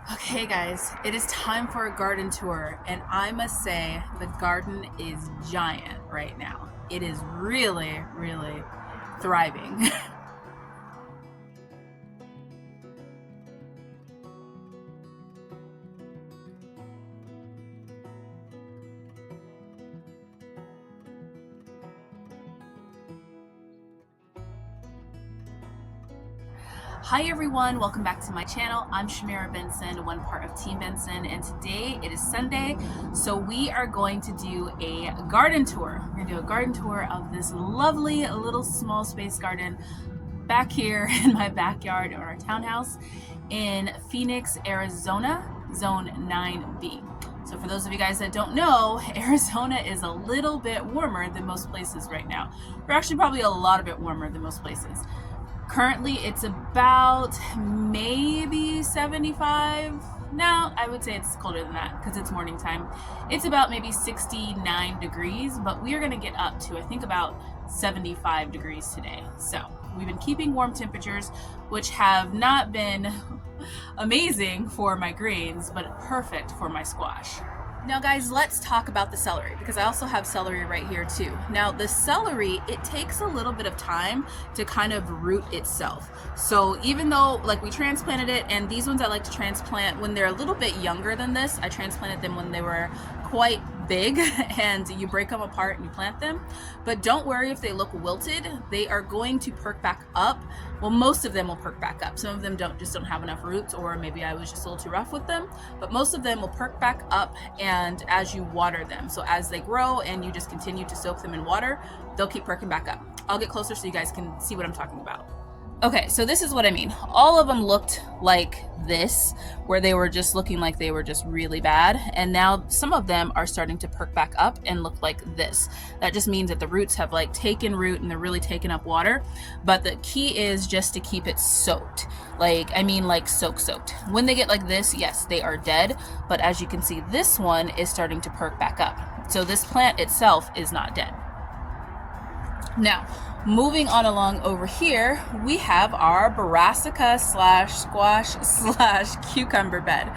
Okay guys, it is time for a garden tour, and I must say the garden is giant right now. It is really, really thriving. Hi everyone, welcome back to my channel. I'm Shamira Benson, one part of Team Benson, and today it is Sunday, so we are going to do a garden tour. We're gonna do a garden tour of this lovely little small space garden back here in my backyard or our townhouse in Phoenix, Arizona, Zone 9B. So for those of you guys that don't know, Arizona is a little bit warmer than most places right now. We're actually probably a lot bit warmer than most places. Currently, it's about maybe 75. Now, I would say it's colder than that because it's morning time. It's about maybe 69 degrees, but we are going to get up to, I think, about 75 degrees today. So we've been keeping warm temperatures, which have not been amazing for my greens, but perfect for my squash. Now guys, let's talk about the celery, because I also have celery right here too. Now the celery, it takes a little bit of time to kind of root itself. So even though like we transplanted it, and these ones I like to transplant when they're a little bit younger than this. I transplanted them when they were quite big and you break them apart and you plant them. But don't worry if they look wilted, they are going to perk back up. Well, most of them will perk back up. Some of them just don't have enough roots, or maybe I was just a little too rough with them, but most of them will perk back up, and as you water them, so as they grow and you just continue to soak them in water, they'll keep perking back up. I'll get closer so you guys can see what I'm talking about. Okay, so this is what I mean. All of them looked like this, where they were just looking like they were just really bad. And now some of them are starting to perk back up and look like this. That just means that the roots have like taken root and they're really taking up water. But the key is just to keep it soaked. Like soaked. When they get like this, yes, they are dead. But as you can see, this one is starting to perk back up. So this plant itself is not dead. Now, moving on along over here, we have our brassica slash squash slash cucumber bed.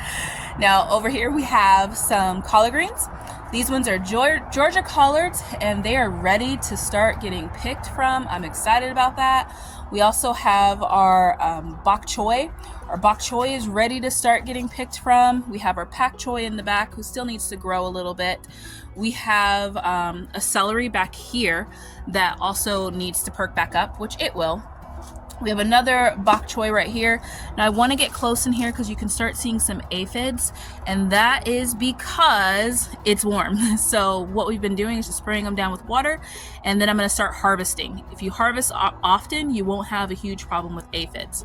Now, over here we have some collard greens. These ones are Georgia collards, and they are ready to start getting picked from. I'm excited about that. We also have our bok choy. Our bok choy is ready to start getting picked from. We have our pak choy in the back, who still needs to grow a little bit. We have a celery back here that also needs to perk back up, which it will. We have another bok choy right here. Now I want to get close in here because you can start seeing some aphids, and that is because it's warm. So what we've been doing is just spraying them down with water, and then I'm going to start harvesting. If you harvest often, you won't have a huge problem with aphids,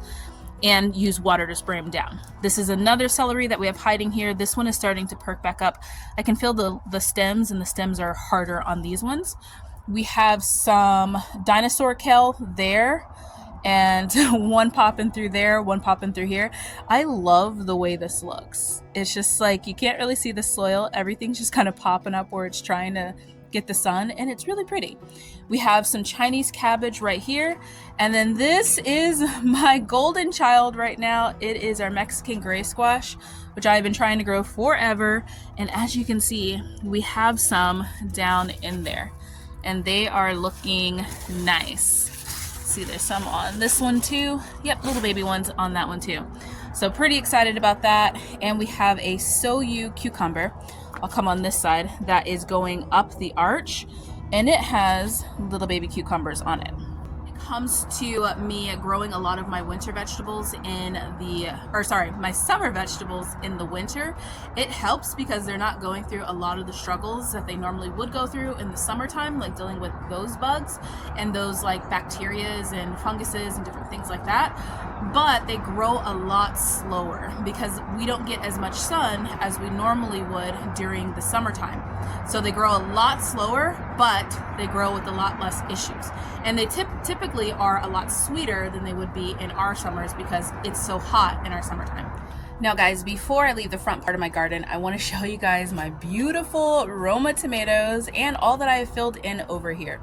and use water to spray them down. This is another celery that we have hiding here. This one is starting to perk back up. I can feel the stems, and the stems are harder on these ones. We have some dinosaur kale there, and one popping through there, one popping through here. I love the way this looks. It's just like you can't really see the soil. Everything's just kind of popping up where it's trying to get the sun, and it's really pretty. We have some Chinese cabbage right here, and then this is my golden child right now. It is our Mexican gray squash, which I've been trying to grow forever, and as you can see, we have some down in there, and they are looking nice. See, there's some on this one too. Yep, little baby ones on that one too. So pretty excited about that. And we have a Soyu cucumber. I'll come on this side. That is going up the arch, and it has little baby cucumbers on it. Comes to me growing a lot of my winter vegetables my summer vegetables in the winter, it helps because they're not going through a lot of the struggles that they normally would go through in the summertime, like dealing with those bugs and those like bacterias and funguses and different things like that. But they grow a lot slower because we don't get as much sun as we normally would during the summertime. So they grow a lot slower, but they grow with a lot less issues. And they typically are a lot sweeter than they would be in our summers because it's so hot in our summertime. Now guys, before I leave the front part of my garden, I want to show you guys my beautiful Roma tomatoes and all that I have filled in over here.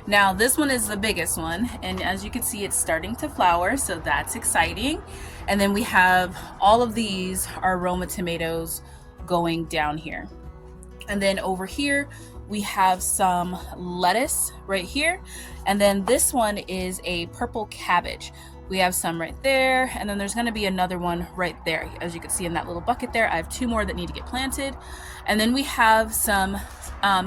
Now this one is the biggest one, and as you can see, it's starting to flower, so that's exciting. And then we have all of these are Roma tomatoes going down here. And then over here, we have some lettuce right here. And then this one is a purple cabbage. We have some right there, and then there's going to be another one right there. As you can see in that little bucket there, I have 2 more that need to get planted. And then we have some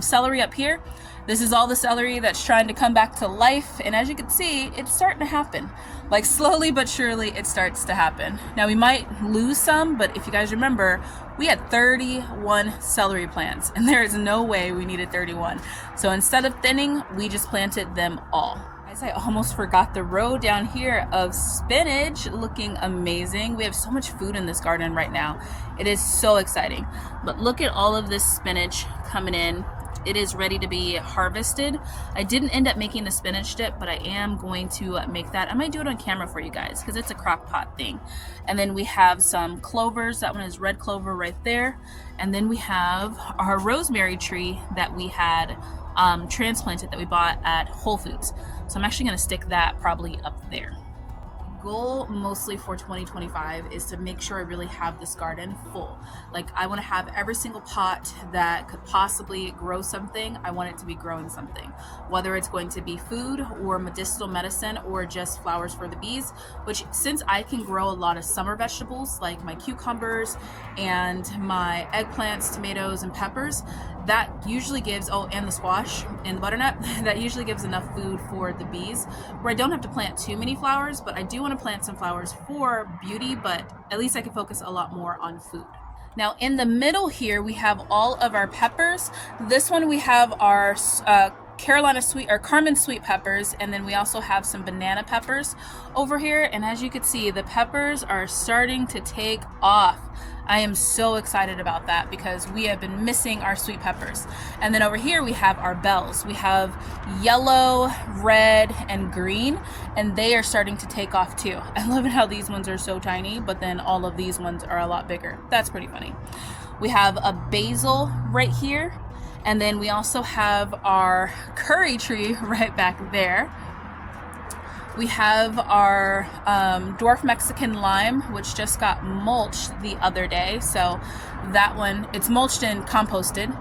celery up here. This is all the celery that's trying to come back to life, and as you can see, it's starting to happen. Like slowly but surely, it starts to happen. Now we might lose some, but if you guys remember, we had 31 celery plants, and there is no way we needed 31. So instead of thinning, we just planted them all. I almost forgot the row down here of spinach looking amazing. We have so much food in this garden right now. It is so exciting. But look at all of this spinach coming in. It is ready to be harvested. I didn't end up making the spinach dip, but I am going to make that. I might do it on camera for you guys because it's a crock pot thing. And then we have some clovers. That one is red clover right there. And then we have our rosemary tree that we had transplanted that we bought at Whole Foods. So I'm actually going to stick that probably up there. Goal mostly for 2025 is to make sure I really have this garden full. Like I want to have every single pot that could possibly grow something. I want it to be growing something, whether it's going to be food or medicinal medicine or just flowers for the bees, which since I can grow a lot of summer vegetables like my cucumbers and my eggplants, tomatoes, and peppers, that usually gives, oh, and the squash and the butternut, that usually gives enough food for the bees, where I don't have to plant too many flowers, but I do want to plant some flowers for beauty, but at least I can focus a lot more on food. Now in the middle here, we have all of our peppers. This one we have our Carolina sweet or Carmen sweet peppers, and then we also have some banana peppers over here, and as you can see, the peppers are starting to take off. I am so excited about that because we have been missing our sweet peppers. And then over here we have our bells. We have yellow, red, and green, and they are starting to take off too. I love it how these ones are so tiny, but then all of these ones are a lot bigger. That's pretty funny. We have a basil right here, and then we also have our curry tree right back there. We have our dwarf Mexican lime, which just got mulched the other day. So that one, it's mulched and composted.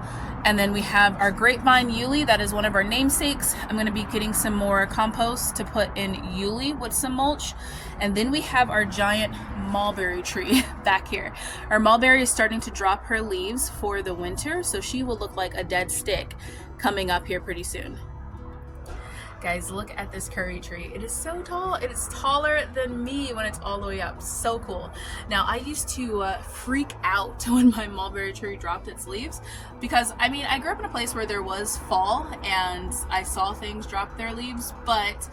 And then we have our grapevine Yuli. That is one of our namesakes. I'm going to be getting some more compost to put in Yuli with some mulch. And then we have our giant mulberry tree back here. Our mulberry is starting to drop her leaves for the winter, so she will look like a dead stick coming up here pretty soon. Guys, look at this curry tree. It is so tall. It is taller than me when it's all the way up. So cool. Now, I used to freak out when my mulberry tree dropped its leaves because, I mean, I grew up in a place where there was fall and I saw things drop their leaves, but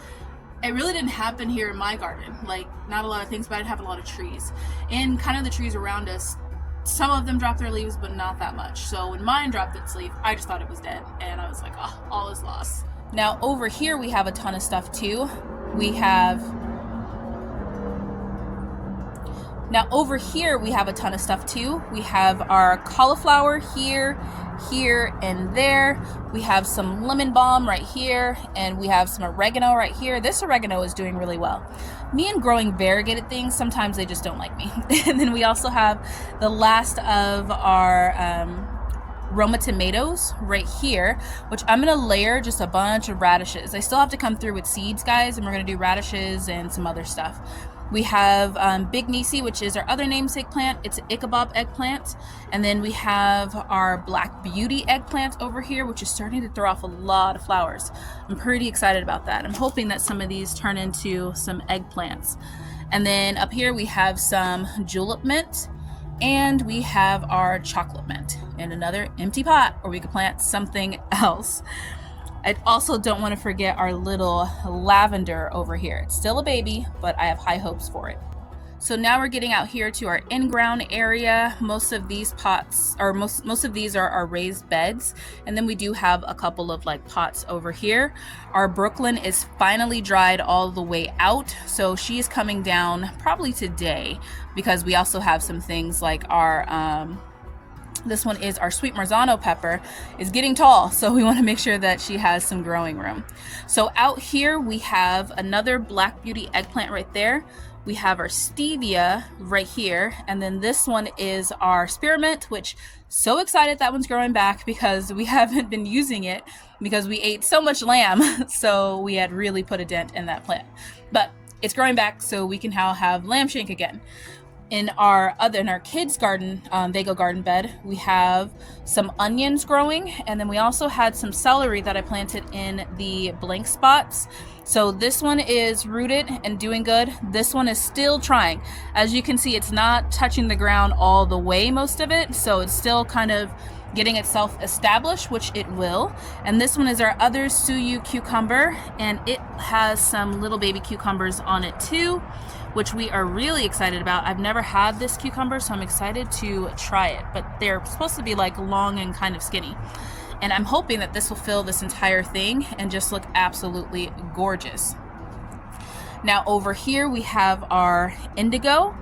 it really didn't happen here in my garden. Like, not a lot of things, but it happened a lot of trees. And kind of the trees around us, some of them dropped their leaves, but not that much. So when mine dropped its leaf, I just thought it was dead. And I was like, oh, all is lost. Now over here we have a ton of stuff too. We have our cauliflower here, here, and there. We have some lemon balm right here, and we have some oregano right here. This oregano is doing really well. Me and growing variegated things, sometimes they just don't like me. And then we also have the last of our Roma tomatoes right here, which I'm gonna layer just a bunch of radishes. I still have to come through with seeds, guys, and we're gonna do radishes and some other stuff. We have Big Nisi, which is our other namesake plant. It's an Ichabod eggplant. And then we have our Black Beauty eggplant over here, which is starting to throw off a lot of flowers. I'm pretty excited about that. I'm hoping that some of these turn into some eggplants. And then up here we have some julep mint, and we have our chocolate mint and another empty pot where we could plant something else. I also don't want to forget our little lavender over here. It's still a baby, but I have high hopes for it. So now we're getting out here to our in-ground area. Most of these pots, or most of these are our raised beds. And then we do have a couple of like pots over here. Our Brooklyn is finally dried all the way out. So she's coming down probably today, because we also have some things like our, this one is our sweet Marzano pepper, is getting tall, so we want to make sure that she has some growing room. So out here we have another Black Beauty eggplant right there. We have our stevia right here, and then this one is our spearmint, which so excited that one's growing back because we haven't been using it because we ate so much lamb, so we had really put a dent in that plant. But it's growing back, so we can now have lamb shank again. In our kids' garden, Vego garden bed, we have some onions growing, and then we also had some celery that I planted in the blank spots. So this one is rooted and doing good. This one is still trying. As you can see, it's not touching the ground all the way, most of it, so it's still kind of getting itself established, which it will. And this one is our other Suyu cucumber, and it has some little baby cucumbers on it too, which we are really excited about. I've never had this cucumber, so I'm excited to try it, but they're supposed to be like long and kind of skinny. And I'm hoping that this will fill this entire thing and just look absolutely gorgeous. Now over here we have our indigo,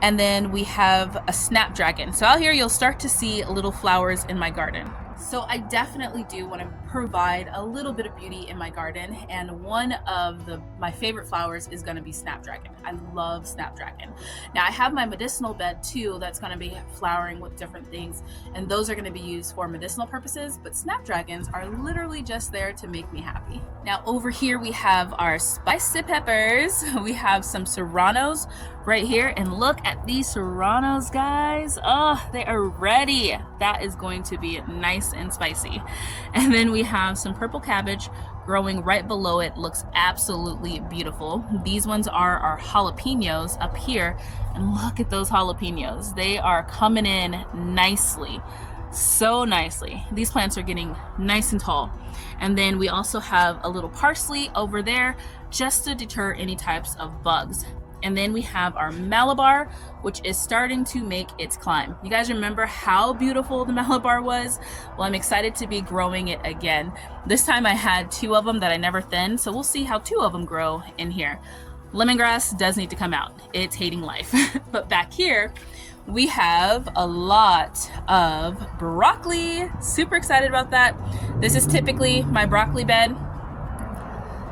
and then we have a snapdragon. So out here you'll start to see little flowers in my garden. So I definitely do want to provide a little bit of beauty in my garden, and one of my favorite flowers is going to be snapdragon. I love snapdragon. Now I have my medicinal bed too that's going to be flowering with different things, and those are going to be used for medicinal purposes, but snapdragons are literally just there to make me happy. Now over here we have our spicy peppers. We have some serranos right here, and look at these serranos, guys. Oh, they are ready. That is going to be nice and spicy. And then we have some purple cabbage growing right below it. Looks absolutely beautiful. These ones are our jalapenos up here, and look at those jalapenos. They are coming in nicely, so nicely. These plants are getting nice and tall. And then we also have a little parsley over there just to deter any types of bugs. And then we have our Malabar, which is starting to make its climb. You guys remember how beautiful the Malabar was? Well, I'm excited to be growing it again. This time I had 2 of them that I never thinned, so we'll see how 2 of them grow in here. Lemongrass does need to come out. It's hating life. But back here, we have a lot of broccoli. Super excited about that. This is typically my broccoli bed.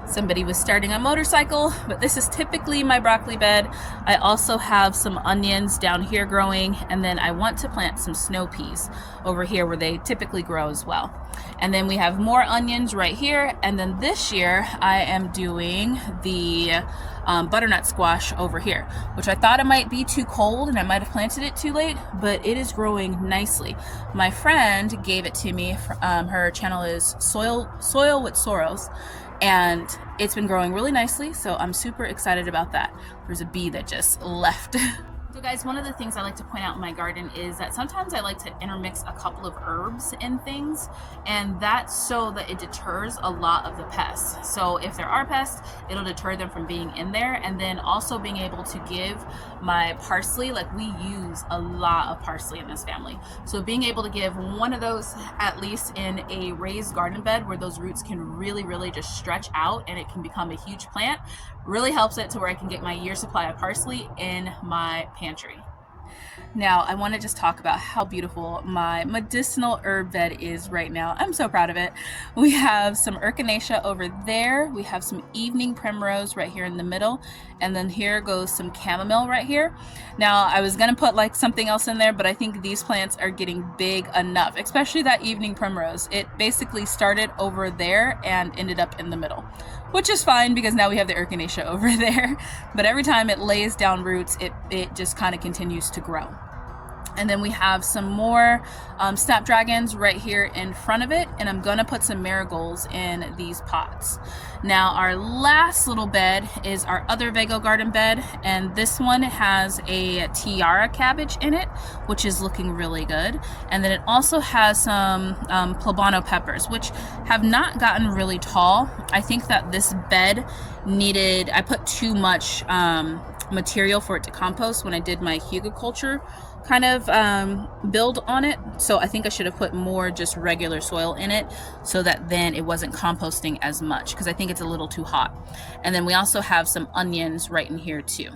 Somebody was starting a motorcycle, but this is typically my broccoli bed. I also have some onions down here growing, and then I want to plant some snow peas over here where they typically grow as well. And then we have more onions right here, and then this year I am doing the butternut squash over here, which I thought it might be too cold and I might have planted it too late, but it is growing nicely. My friend gave it to me. Her channel is Soil with Soros, and it's been growing really nicely, so I'm super excited about that. There's a bee that just left. So guys, one of the things I like to point out in my garden is that sometimes I like to intermix a couple of herbs in things, and that's so that it deters a lot of the pests. So if there are pests, it'll deter them from being in there, and then also being able to give my parsley, like we use a lot of parsley in this family. So being able to give one of those at least in a raised garden bed where those roots can really just stretch out and it can become a huge plant really helps it to where I can get my year's supply of parsley in my pantry. Now, I want to just talk about how beautiful my medicinal herb bed is right now. I'm so proud of it. We have some echinacea over there. We have some evening primrose right here in the middle. And then here goes some chamomile right here. Now, I was going to put like something else in there, but I think these plants are getting big enough, especially that evening primrose. It basically started over there and ended up in the middle, which is fine because now we have the echinacea over there. But every time it lays down roots, it just kind of continues to grow. And then we have some more snapdragons right here in front of it, and I'm gonna put some marigolds in these pots. Now our last little bed is our other Vego garden bed, and this one has a tiara cabbage in it, which is looking really good. And then it also has some poblano peppers, which have not gotten really tall. I think that this bed I put too much material for it to compost when I did my hugelkultur kind of build on it. So I think I should have put more just regular soil in it so that then it wasn't composting as much, because I think it's a little too hot. And then we also have some onions right in here too.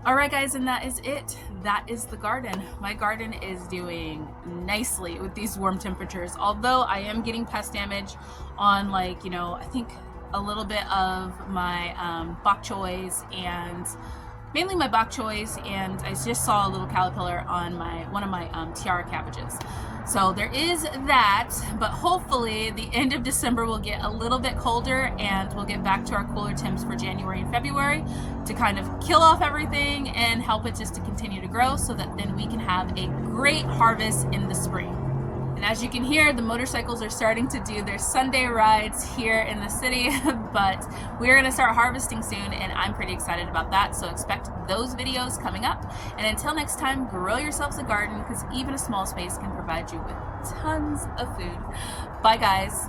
All right, guys, and that is it. That is the garden. My garden is doing nicely with these warm temperatures, although I am getting pest damage on, like, you know, I think a little bit of my bok choys, and mainly my bok choys, and I just saw a little caterpillar on one of my tiara cabbages. So there is that, but hopefully the end of December will get a little bit colder and we'll get back to our cooler temps for January and February to kind of kill off everything and help it just to continue to grow, so that then we can have a great harvest in the spring. And as you can hear, the motorcycles are starting to do their Sunday rides here in the city, but we're going to start harvesting soon, and I'm pretty excited about that. So expect those videos coming up. And until next time, grow yourselves a garden, because even a small space can provide you with tons of food. Bye, guys.